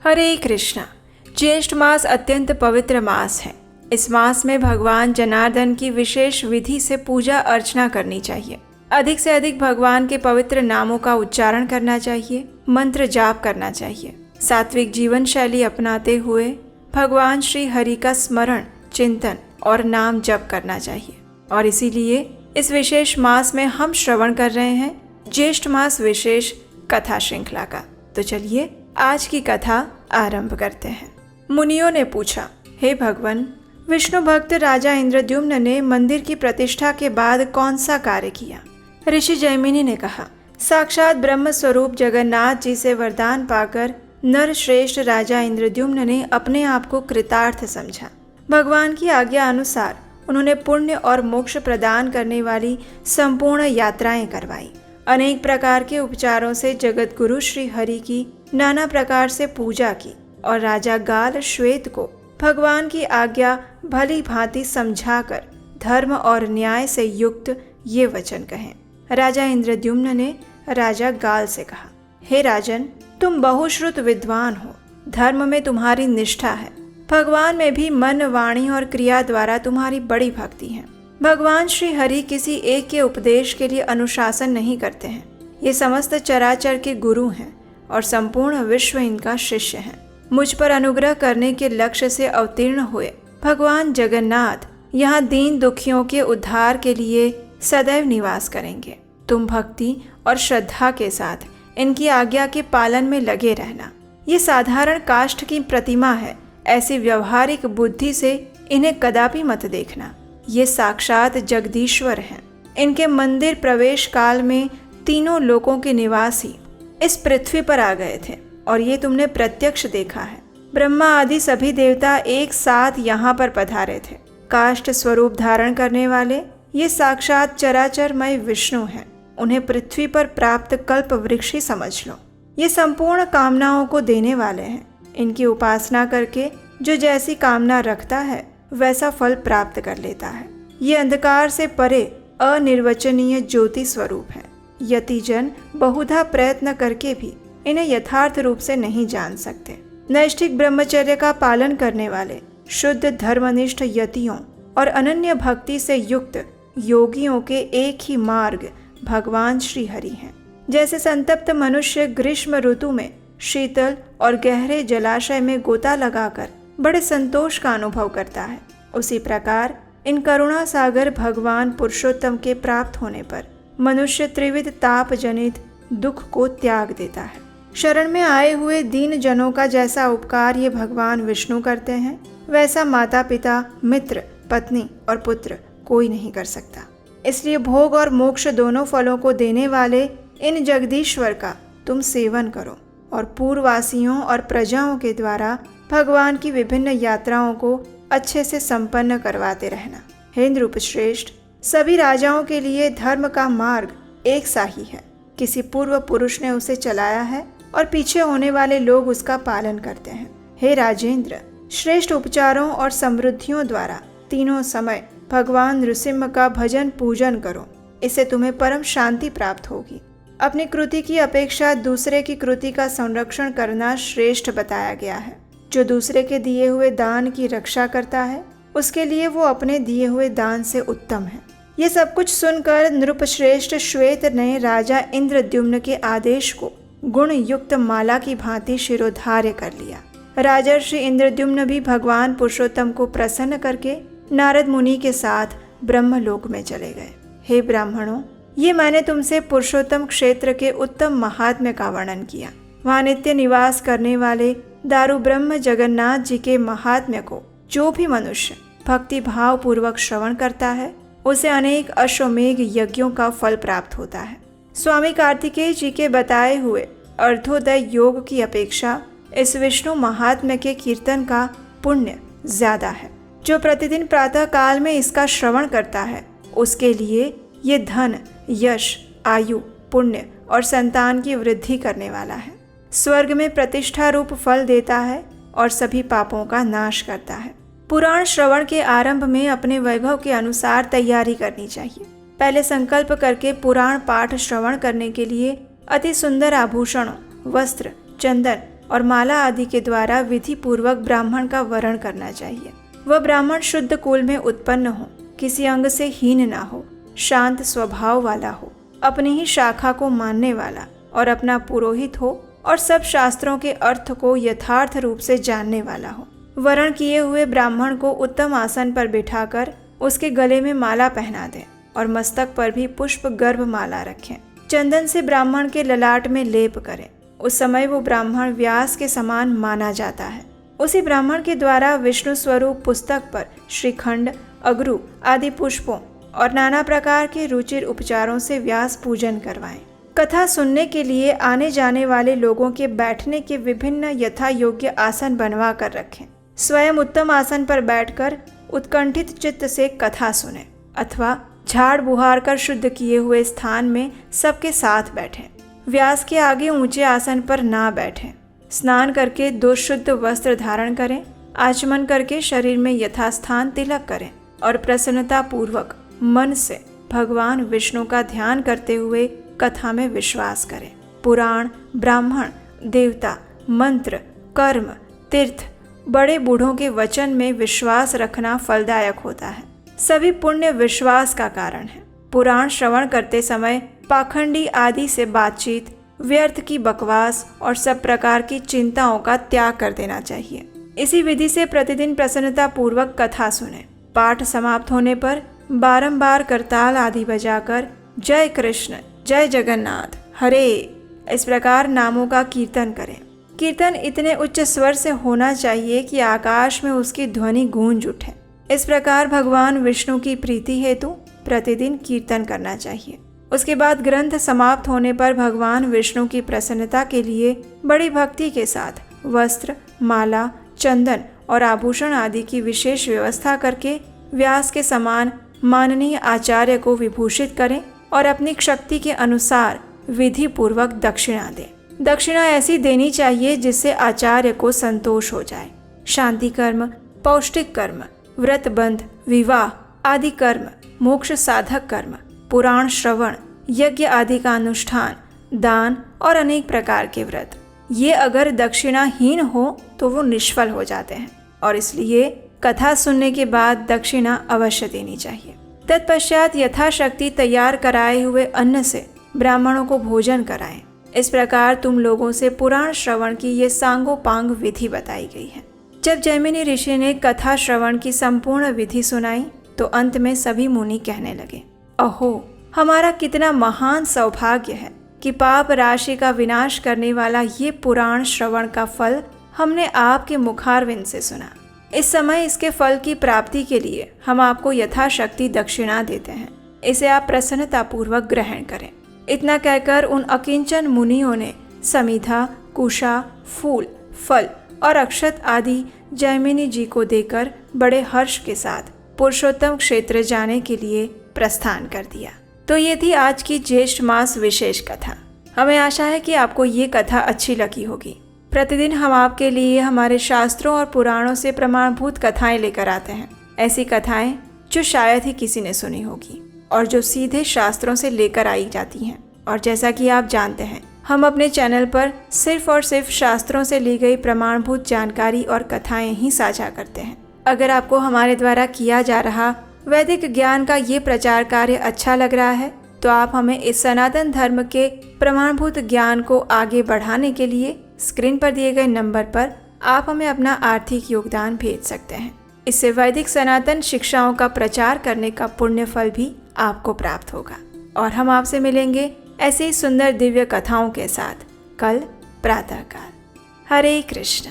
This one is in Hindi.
हरे कृष्णा। ज्येष्ठ मास अत्यंत पवित्र मास है। इस मास में भगवान जनार्दन की विशेष विधि से पूजा अर्चना करनी चाहिए। अधिक से अधिक भगवान के पवित्र नामों का उच्चारण करना चाहिए, मंत्र जाप करना चाहिए। सात्विक जीवन शैली अपनाते हुए भगवान श्री हरि का स्मरण, चिंतन और नाम जप करना चाहिए। और इसीलिए इस विशेष मास में हम श्रवण कर रहे हैं ज्येष्ठ मास विशेष कथा श्रृंखला का। तो चलिए आज की कथा आरंभ करते हैं। मुनियों ने पूछा, हे भगवान, विष्णु भक्त राजा इंद्रद्युम्न ने मंदिर की प्रतिष्ठा के बाद कौन सा कार्य किया? ऋषि जैमिनी ने कहा, साक्षात ब्रह्म स्वरूप जगन्नाथ जी से वरदान पाकर नर श्रेष्ठ राजा इंद्रद्युम्न ने अपने आप को कृतार्थ समझा। भगवान की आज्ञा अनुसार उन्होंने पुण्य और मोक्ष प्रदान करने वाली संपूर्ण यात्राएं करवाई। अनेक प्रकार के उपचारों से जगत गुरु श्री हरि की नाना प्रकार से पूजा की और राजा गाल श्वेत को भगवान की आज्ञा भली भांति समझाकर धर्म और न्याय से युक्त ये वचन कहे। राजा इंद्रद्युम्न ने राजा गाल से कहा, हे राजन, तुम बहुश्रुत विद्वान हो, धर्म में तुम्हारी निष्ठा है, भगवान में भी मन, वाणी और क्रिया द्वारा तुम्हारी बड़ी भक्ति है। भगवान श्री हरि किसी एक के उपदेश के लिए अनुशासन नहीं करते हैं। ये समस्त चराचर के गुरु हैं और संपूर्ण विश्व इनका शिष्य है। मुझ पर अनुग्रह करने के लक्ष्य से अवतीर्ण हुए भगवान जगन्नाथ यहाँ दीन दुखियों के उद्धार के लिए सदैव निवास करेंगे। तुम भक्ति और श्रद्धा के साथ इनकी आज्ञा के पालन में लगे रहना। ये साधारण काष्ठ की प्रतिमा है, ऐसी व्यवहारिक बुद्धि से इन्हें कदापि मत देखना। ये साक्षात जगदीश्वर हैं। इनके मंदिर प्रवेश काल में तीनों लोकों के निवासी इस पृथ्वी पर आ गए थे और ये तुमने प्रत्यक्ष देखा है। ब्रह्मा आदि सभी देवता एक साथ यहाँ पर पधारे थे। काष्ठ स्वरूप धारण करने वाले ये साक्षात चराचरमय विष्णु हैं। उन्हें पृथ्वी पर प्राप्त कल्प वृक्ष ही समझ लो। ये संपूर्ण कामनाओं को देने वाले हैं। इनकी उपासना करके जो जैसी कामना रखता है वैसा फल प्राप्त कर लेता है। ये अंधकार से परे अनिर्वचनीय ज्योति स्वरूप है। यतिजन बहुधा प्रयत्न करके भी इन्हें यथार्थ रूप से नहीं जान सकते। नैष्ठिक ब्रह्मचर्य का पालन करने वाले शुद्ध धर्मनिष्ठ यतियों और अनन्य भक्ति से युक्त योगियों के एक ही मार्ग भगवान श्री हरि हैं। जैसे संतप्त मनुष्य ग्रीष्म ऋतु में शीतल और गहरे जलाशय में गोता लगाकर बड़े संतोष का अनुभव करता है, उसी प्रकार इन करुणा सागर भगवान पुरुषोत्तम के प्राप्त होने पर मनुष्य त्रिविध ताप जनित दुख को त्याग देता है। शरण में आए हुए दीन जनों का जैसा उपकार ये भगवान विष्णु करते हैं, वैसा माता पिता, मित्र, पत्नी और पुत्र कोई नहीं कर सकता। इसलिए भोग और मोक्ष दोनों फलों को देने वाले इन जगदीश्वर का तुम सेवन करो और पूर्ववासियों और प्रजाओं के द्वारा भगवान की विभिन्न यात्राओं को अच्छे से संपन्न करवाते रहना। हे नृप श्रेष्ठ, सभी राजाओं के लिए धर्म का मार्ग एक सा ही है। किसी पूर्व पुरुष ने उसे चलाया है और पीछे होने वाले लोग उसका पालन करते हैं। हे राजेंद्र, श्रेष्ठ उपचारों और समृद्धियों द्वारा तीनों समय भगवान नृसिंह का भजन पूजन करो। इससे तुम्हें परम शांति प्राप्त होगी। अपनी कृति की अपेक्षा दूसरे की कृति का संरक्षण करना श्रेष्ठ बताया गया है। जो दूसरे के दिए हुए दान की रक्षा करता है उसके लिए वो अपने दिए हुए दान से उत्तम है। ये सब कुछ सुनकर नृपश्रेष्ठ श्वेत ने राजा इंद्रद्युम्न के आदेश को गुण युक्त माला की भांति शिरोधार्य कर लिया। राजर्षि इंद्रद्युम्न भी भगवान पुरुषोत्तम को प्रसन्न करके नारद मुनि के साथ ब्रह्मलोक में चले गए। हे ब्राह्मणों, ये मैंने तुमसे पुरुषोत्तम क्षेत्र के उत्तम महात्म्य का वर्णन किया। वहाँ नित्य निवास करने वाले दारु ब्रह्म जगन्नाथ जी के महात्म्य को जो भी मनुष्य भक्ति भाव पूर्वक श्रवण करता है उसे अनेक अश्वमेघ यज्ञों का फल प्राप्त होता है। स्वामी कार्तिकेय जी के बताए हुए अर्धोदय योग की अपेक्षा इस विष्णु महात्म्य के कीर्तन का पुण्य ज्यादा है। जो प्रतिदिन प्रातः काल में इसका श्रवण करता है उसके लिए ये धन, यश, आयु, पुण्य और संतान की वृद्धि करने वाला है। स्वर्ग में प्रतिष्ठा रूप फल देता है और सभी पापों का नाश करता है। पुराण श्रवण के आरंभ में अपने वैभव के अनुसार तैयारी करनी चाहिए। पहले संकल्प करके पुराण पाठ श्रवण करने के लिए अति सुंदर आभूषणों, वस्त्र, चंदन और माला आदि के द्वारा विधि पूर्वक ब्राह्मण का वरण करना चाहिए। वह ब्राह्मण शुद्ध कुल में उत्पन्न हो, किसी अंग से हीन ना हो, शांत स्वभाव वाला हो, अपनी ही शाखा को मानने वाला और अपना पुरोहित हो और सब शास्त्रों के अर्थ को यथार्थ रूप से जानने वाला हो। वरण किए हुए ब्राह्मण को उत्तम आसन पर बिठाकर उसके गले में माला पहना दें और मस्तक पर भी पुष्प गर्भ माला रखें। चंदन से ब्राह्मण के ललाट में लेप करें। उस समय वो ब्राह्मण व्यास के समान माना जाता है। उसी ब्राह्मण के द्वारा विष्णु स्वरूप पुस्तक पर श्रीखंड, अगरू आदि पुष्पों और नाना प्रकार के रुचिर उपचारों से व्यास पूजन करवाएं। कथा सुनने के लिए आने जाने वाले लोगों के बैठने के विभिन्न यथा योग्य आसन बनवा कर रखें। स्वयं उत्तम आसन पर बैठकर उत्कंठित चित्त से कथा सुने अथवा झाड़ बुहार कर शुद्ध किए हुए स्थान में सबके साथ बैठें। व्यास के आगे ऊंचे आसन पर ना बैठें। स्नान करके 2 शुद्ध वस्त्र धारण करें। आचमन करके शरीर में यथास्थान तिलक करें और प्रसन्नता पूर्वक मन से भगवान विष्णु का ध्यान करते हुए कथा में विश्वास करें। पुराण, ब्राह्मण, देवता, मंत्र, कर्म, तीर्थ, बड़े बूढ़ों के वचन में विश्वास रखना फलदायक होता है। सभी पुण्य विश्वास का कारण है। पुराण श्रवण करते समय पाखंडी आदि से बातचीत, व्यर्थ की बकवास और सब प्रकार की चिंताओं का त्याग कर देना चाहिए। इसी विधि से प्रतिदिन प्रसन्नता पूर्वक कथा सुने। पाठ समाप्त होने पर बारंबार करताल आदि बजाकर जय कृष्ण, जय जगन्नाथ, हरे इस प्रकार नामों का कीर्तन करें। कीर्तन इतने उच्च स्वर से होना चाहिए कि आकाश में उसकी ध्वनि गूंज उठे। इस प्रकार भगवान विष्णु की प्रीति हेतु प्रतिदिन कीर्तन करना चाहिए। उसके बाद ग्रंथ समाप्त होने पर भगवान विष्णु की प्रसन्नता के लिए बड़ी भक्ति के साथ वस्त्र, माला, चंदन और आभूषण आदि की विशेष व्यवस्था करके व्यास के समान माननीय आचार्य को विभूषित करें और अपनी शक्ति के अनुसार विधि पूर्वक दक्षिणा दें। दक्षिणा ऐसी देनी चाहिए जिससे आचार्य को संतोष हो जाए। शांति कर्म, पौष्टिक कर्म, व्रत बंध, विवाह आदि कर्म, मोक्ष साधक कर्म, पुराण श्रवण, यज्ञ आदि का अनुष्ठान, दान और अनेक प्रकार के व्रत, ये अगर दक्षिणाहीन हो तो वो निष्फल हो जाते हैं और इसलिए कथा सुनने के बाद दक्षिणा अवश्य देनी चाहिए। तत्पश्चात यथाशक्ति तैयार कराए हुए अन्न से ब्राह्मणों को भोजन कराएं। इस प्रकार तुम लोगों से पुराण श्रवण की ये सांगोपांग विधि बताई गई है। जब जैमिनी ऋषि ने कथा श्रवण की संपूर्ण विधि सुनाई तो अंत में सभी मुनि कहने लगे, अहो, हमारा कितना महान सौभाग्य है कि पाप राशि का विनाश करने वाला ये पुराण श्रवण का फल हमने आपके मुखारविंद से सुना। इस समय इसके फल की प्राप्ति के लिए हम आपको यथाशक्ति दक्षिणा देते हैं। इसे आप प्रसन्नता पूर्वक ग्रहण करें। इतना कहकर उन अकिंचन मुनियों ने समिधा, कुशा, फूल, फल और अक्षत आदि जैमिनी जी को देकर बड़े हर्ष के साथ पुरुषोत्तम क्षेत्र जाने के लिए प्रस्थान कर दिया। तो ये थी आज की ज्येष्ठ मास विशेष कथा। हमें आशा है कि आपको ये कथा अच्छी लगी होगी। प्रतिदिन हम आपके लिए हमारे शास्त्रों और पुराणों से प्रमाणभूत कथाएं लेकर आते हैं। ऐसी कथाएं जो शायद ही किसी ने सुनी होगी और जो सीधे शास्त्रों से लेकर आई जाती हैं। और जैसा कि आप जानते हैं, हम अपने चैनल पर सिर्फ और सिर्फ शास्त्रों से ली गई प्रमाणभूत जानकारी और कथाएं ही साझा करते हैं। अगर आपको हमारे द्वारा किया जा रहा वैदिक ज्ञान का ये प्रचार कार्य अच्छा लग रहा है तो आप हमें इस सनातन धर्म के प्रमाणभूत ज्ञान को आगे बढ़ाने के लिए स्क्रीन पर दिए गए नंबर पर आप हमें अपना आर्थिक योगदान भेज सकते हैं। इससे वैदिक सनातन शिक्षाओं का प्रचार करने का पुण्य फल भी आपको प्राप्त होगा। और हम आपसे मिलेंगे ऐसे ही सुंदर दिव्य कथाओं के साथ कल प्रातःकाल। हरे कृष्ण।